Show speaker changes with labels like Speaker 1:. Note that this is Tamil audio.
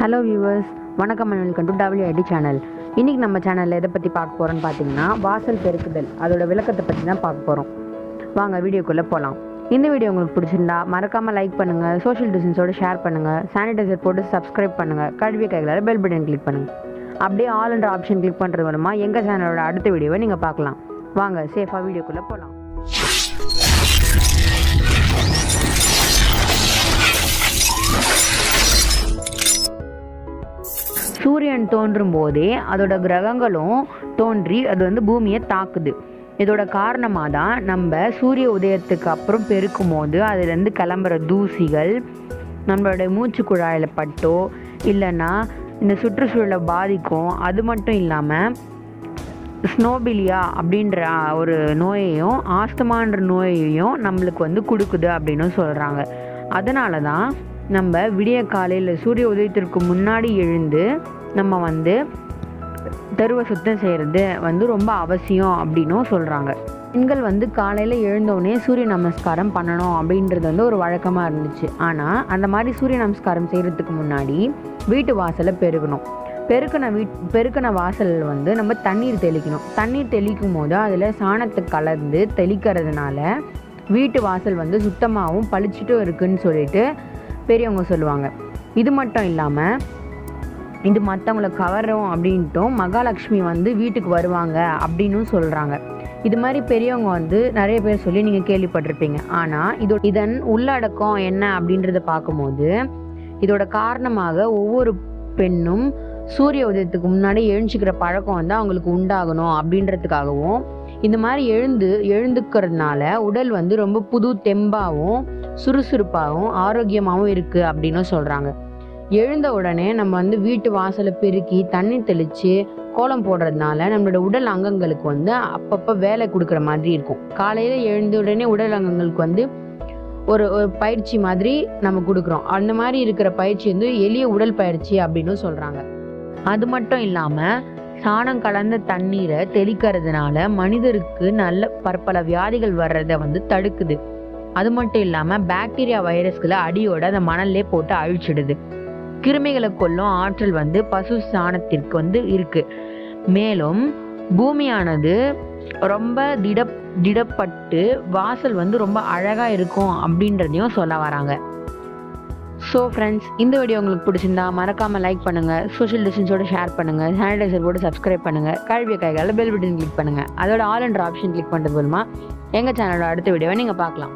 Speaker 1: ஹலோ வியூவர்ஸ், வணக்கம் and welcome to WID channel. இன்றைக்கி நம்ம சேனலில் எதை பற்றி பார்க்க போகிறோன்னு பார்த்தீங்கன்னா, வாசல் பெருக்குதல் அதோட விளக்கத்தை பற்றி தான் பார்க்க போகிறோம். வாங்க வீடியோக்குள்ளே போகலாம். இந்த வீடியோ உங்களுக்கு பிடிச்சிருந்தா மறக்காமல் லைக் பண்ணுங்கள், சோஷியல் டிஸ்டன்ஸோடு ஷேர் பண்ணுங்கள், சானிடைசர் போட்டு சப்ஸ்கிரைப் பண்ணுங்கள், கழுவிய கைகளால் பெல் பட்டன் கிளிக் பண்ணுங்கள். அப்படியே ஆல் என்ற ஆப்ஷன் கிளிக் பண்ணுறது மூலமாக எங்கள் சேனலோட அடுத்த வீடியோவை நீங்கள் பார்க்கலாம். வாங்க சேஃபாக வீடியோக்குள்ளே போகலாம். சூரியன் தோன்றும் போதே அதோட கிரகங்களும் தோன்றி அது பூமியை தாக்குது. இதோட காரணமாக தான் நம்ம சூரிய உதயத்துக்கு அப்புறம் பெருக்கும் போது அதுலேருந்து கிளம்புற தூசிகள் நம்மளோட மூச்சு குழாயில் பட்டோ இல்லைன்னா இந்த சுற்றுச்சூழலை பாதிக்கும். அது மட்டும் இல்லாமல் ஸ்னோபிலியா அப்படின்ற ஒரு நோயையும் ஆஸ்துமான்ற நோயையும் நம்மளுக்கு கொடுக்குது அப்படின்னு சொல்கிறாங்க. அதனால தான் நம்ம விடிய காலையில் சூரிய உதயத்திற்கு முன்னாடி எழுந்து நம்ம தெருவை சுத்தம் செய்கிறது ரொம்ப அவசியம் அப்படின்னும் சொல்கிறாங்க. பெண்கள் காலையில் எழுந்தோடனே சூரிய நமஸ்காரம் பண்ணணும் அப்படின்றது ஒரு வழக்கமாக இருந்துச்சு. ஆனால் அந்த மாதிரி சூரிய நமஸ்காரம் செய்கிறதுக்கு முன்னாடி வீட்டு வாசலை பெருக்கணும். பெருக்கின வாசலில் நம்ம தண்ணீர் தெளிக்கணும். தண்ணீர் தெளிக்கும் போது அதில் சாணத்தை கலந்து தெளிக்கிறதுனால வீட்டு வாசல் சுத்தமாகவும் பளிச்சிட்டும் இருக்குன்னு சொல்லிட்டு பெரியவங்க சொல்லுவாங்க. இது மட்டும் இல்லாமல் இது மற்றவங்களை கவரும் அப்படின்ட்டும் மகாலட்சுமி வீட்டுக்கு வருவாங்க அப்படின்னு சொல்கிறாங்க. இது மாதிரி பெரியவங்க நிறைய பேர் சொல்லி நீங்கள் கேள்விப்பட்டிருப்பீங்க. ஆனால் இதன் உள்ளடக்கம் என்ன அப்படின்றத பார்க்கும்போது இதோட காரணமாக ஒவ்வொரு பெண்ணும் சூரிய உதயத்துக்கு முன்னாடி எழுஞ்சிக்கிற பழக்கம் அவங்களுக்கு உண்டாகணும் அப்படின்றதுக்காகவும் இந்த மாதிரி எழுந்துக்கிறதுனால உடல் ரொம்ப புது தெம்பாகவும் சுறுசுறுப்பாகவும் ஆரோக்கியமாகவும் இருக்குது அப்படின்னு சொல்கிறாங்க. எழுந்த உடனே நம்ம வீட்டு வாசலை பெருக்கி தண்ணி தெளித்து கோலம் போடுறதுனால நம்மளோட உடல் அங்கங்களுக்கு அப்பப்போ வேலை கொடுக்குற மாதிரி இருக்கும். காலையில் எழுந்த உடனே உடல் அங்கங்களுக்கு ஒரு பயிற்சி மாதிரி நம்ம கொடுக்குறோம். அந்த மாதிரி இருக்கிற பயிற்சி எளிய உடல் பயிற்சி அப்படின்னு சொல்கிறாங்க. அது மட்டும் இல்லாமல் சாணம் கலந்த தண்ணீரை தெளிக்கிறதுனால மனிதருக்கு நல்ல பற்பல வியாதிகள் வர்றதை தடுக்குது. அது மட்டும் இல்லாமல் பாக்டீரியா வைரஸ்களை அடியோட அந்த மணல்லே போட்டு அழிச்சிடுது. கிருமிகளை கொல்லும் ஆற்றல் பசு சாணத்திற்கு இருக்கு. மேலும் பூமியானது ரொம்ப திடப்பட்டு வாசல் ரொம்ப அழகாக இருக்கும் அப்படின்றதையும் சொல்ல வராங்க. ஸோ ஃப்ரெண்ட்ஸ், இந்த வீடியோ உங்களுக்கு பிடிச்சிருந்தா மறக்காமல் லைக் பண்ணுங்கள், சோஷியல் டிஸ்டன்ஸோடு ஷேர் பண்ணுங்கள், சானிடைசர் போட்டு சப்ஸ்கிரைப் பண்ணுங்கள், கழுவிய கைகால பெல் பட்டன் கிளிக் பண்ணுங்கள். அதோட ஆல் என்ற ஆப்ஷன் கிளிக் பண்ணுறது மூலமாக எங்கள் சேனலோட அடுத்த வீடியோவை நீங்கள் பார்க்கலாம்.